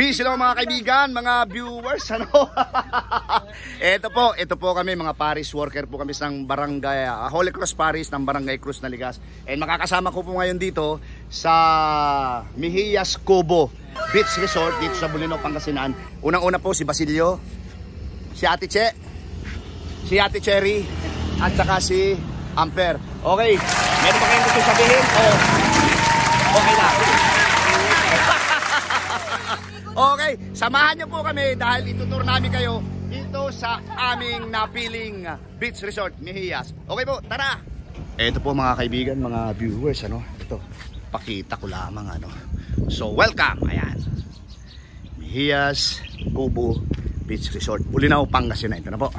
Peace hello mga kaibigan, mga viewers, ano? ito po kami mga parish worker po kami ng barangay Holy Cross Parish ng Barangay Cruz Naligas. And makakasama ko po ngayon dito sa Mejillas Cobo Beach Resort dito sa Bulinaw, Pangasinan. Unang-una po si Basilio, si Ate Che, si Ate Cherry, at saka si Amper. Okay, meron pa kayong gusto sabihin? Okay lang. Okay, samahan niyo po kami dahil itutur namin kayo dito sa aming napiling beach resort, Mejillas. Okay po, tara! Ito po mga kaibigan, mga viewers, ano? Ito, pakita ko lamang, ano? So, welcome! Ayan. Mejillas Cobo Beach Resort, Bulinaw, Pangasinan. Ito na po.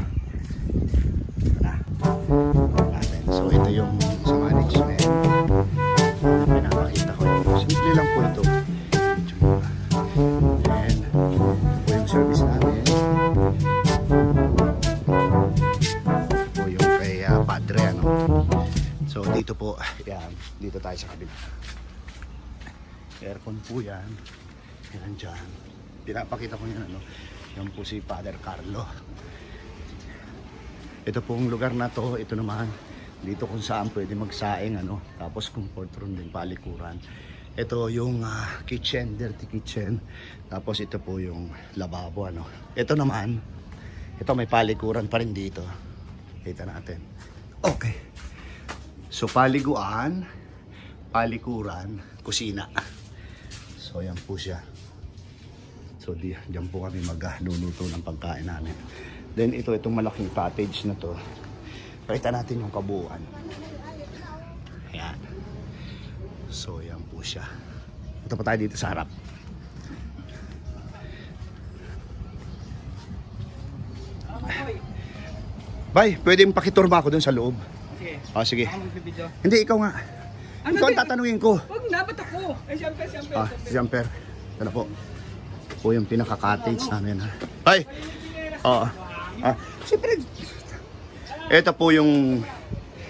Ito na. So, ito yung sa management. Pinapakita ko. Simple lang po ito. And po yung service namin. Po yung kay Padre, ano. So dito po, yan, dito tayo sa kabila. Aircon po yan. Yan dyan. Pinapakita ko yan, ano. Yan po si Father Carlo. Ito pong lugar na to, ito naman dito kung saan pwede magsaing, ano. Tapos comfort room din, palikuran. Ito yung kitchen, dirty kitchen. Tapos ito po yung lababo, ano. Ito naman, ito may palikuran pa rin dito. Kita natin. Okay. So paliguan, palikuran, kusina. So yan po siya. So diyan po kami magluluto ng pagkain namin. Then itong malaking cottage na to. Pakita natin yung kabuuan. Ayan. So yan po siya. Ito pa tayo dito sa harap. Bay, pwede yung pakiturma ako dun sa loob. Sige. Oh, sige. Hindi, ikaw nga. Ano ikaw ang tatanungin ko. Huwag na, ba't ako? Siyempre. Si Amper. Ito na po. Po yung pinaka-cottage namin. Ay! Oo. Siyempre. Ito po yung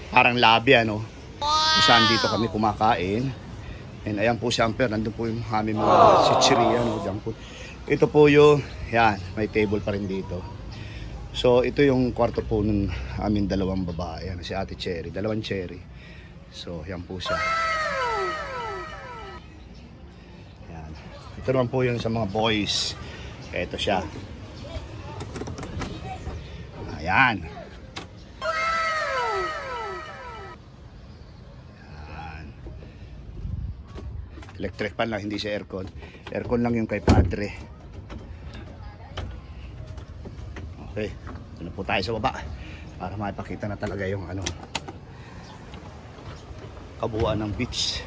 parang lobby, ano. Saan dito kami kumakain. And ayan po si Amper, nandun po yung aming mga chichiria, no, dyan po. Ito po yung, yan, may table pa rin dito. So ito yung kwarto po ng aming dalawang babae, yan, si Ate Cherry, dalawang Cherry. So yan po siya. Yan. Ito naman po yung sa mga boys. Ito siya. Ayan. Electric pan lang, hindi siya aircon. Aircon lang yung kay Padre. Okay, ito na po tayo sa baba para makipakita na talaga yung ano, kabuuan ng beach.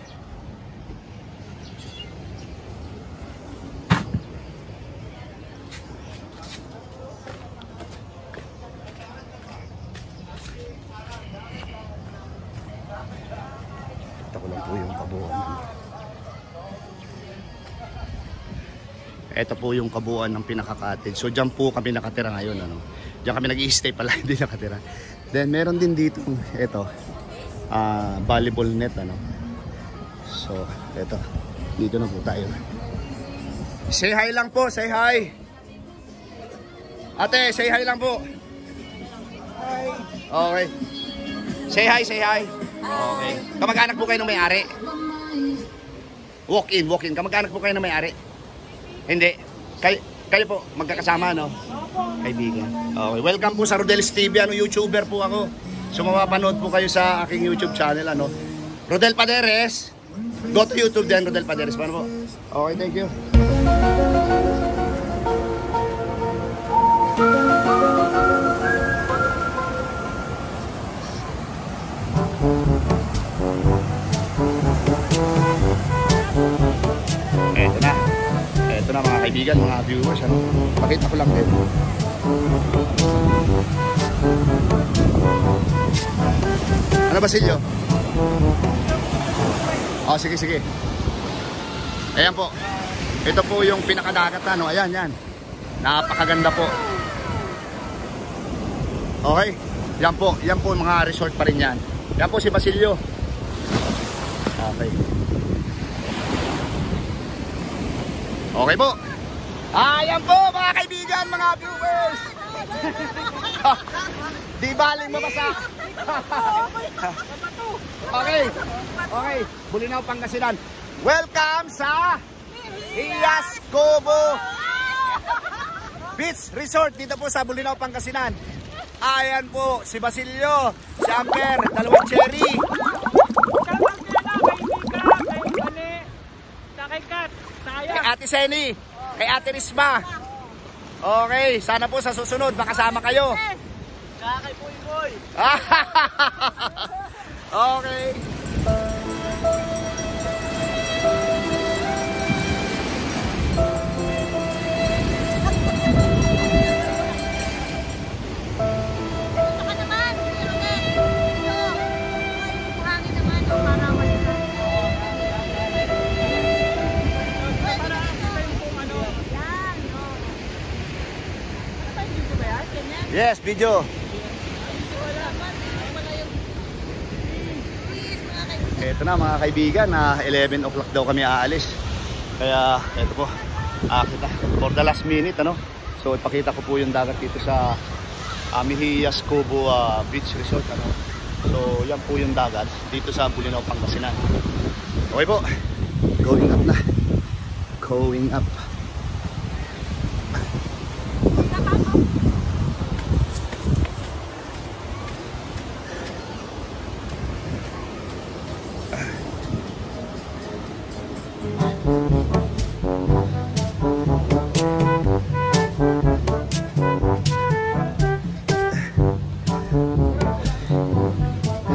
Ito ko lang po yung kabuuan. Ito po yung kabuuan ng pinaka-cottage. So dyan po kami nakatira ngayon, ano. Dyan kami nag-i-stay pala, hindi nakatira. Then meron din dito, ito, volleyball net, ano. So, ito, dito na po tayo. Say hi lang po, say hi. Ate, say hi lang po. Hi. Okay. Say hi, say hi. Okay. Kamag-anak po kayo ng may-ari? Walk in. Kamag-anak po kayo ng may-ari? Hindi. Kayo po, magkakasama, no? Kaibigan. Okay. Welcome po sa Rodel's TV, ano, YouTuber po ako. So, mapapanood po kayo sa aking YouTube channel, ano. Rodel Paderes. Go to YouTube din, Rodel Paderes. Paano po? Okay, thank you. Ito na mga kaibigan, mga viewers, ano, pakita ko lang din. Ano Basilio? Oh, sige. Ayan po. Ito po yung pinakadagat, ano. Ayan, yan. Napakaganda po. Okay. Yan po mga resort pa rin yan. Yan po si Basilio. Okay. Okay po. Ayan po mga kaibigan, mga viewers. Di baling mabasa. Okay. Okay. Bulinaw, Pangasinan. Welcome sa Hiyas Cobo Beach Resort dito po sa Bulinaw, Pangasinan. Ayan po si Basilio, si Amber, dalawang cherry. Kay Ate Seni, kay Ate Risma. Okay, sana po sa susunod makasama kayo. Kay Boy Boy. Okay. Baka naman, hangin naman, parawan na. Yan, no. Yes, video. Ito na mga kaibigan, 11 o'clock daw kami aalis. Kaya ito po, kita for the last minute, ano. So ipakita ko po yung dagat dito sa Mejillas Cobo Beach Resort, ano. So yan po yung dagat dito sa Bulinaw, Pangasinan. Okay po, going up na. Going up.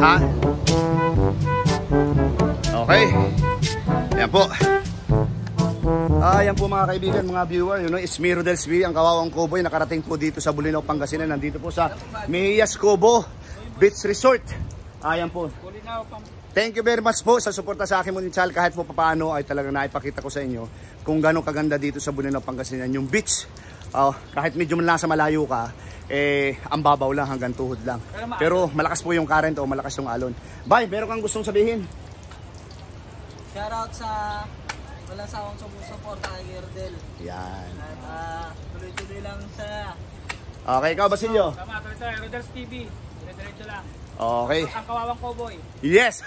Ha? Okay. Ayan po. Ayan po mga kaibigan, mga viewer, Ismiro del Swi, ang kawawang Cowboy, nakarating po dito sa Bulinaw, Pangasinan. Nandito po sa Mejillas Cobo Beach Resort. Ayan po. Thank you very much po sa suporta sa akin mo ni Chal. Kahit po paano ay talagang naipakita ko sa inyo kung gano'ng kaganda dito sa Bulinaw, Pangasinan. Yung beach, kahit medyo nasa malayo ka, ang babaw lang hanggang tuhod lang. Pero malakas po yung current o malakas yung alon. Bye, meron kang gustong sabihin? Shoutout sa walang sawang sumusuporta kay Gerdel. Yan. At tuloy-tuloy lang sa Okay, ikaw Basilio? tama, tuloy sa Rodels TV. Diretso lang. Okay. Ang kawawang Cowboy. Yes!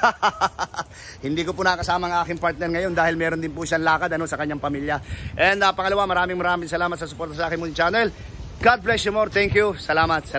Hindi ko po nakasama ang aking partner ngayon dahil meron din po siyang lakad sa kanyang pamilya. And pangalawa, maraming salamat sa suporta sa aking channel. God bless you more. Thank you. Salamat.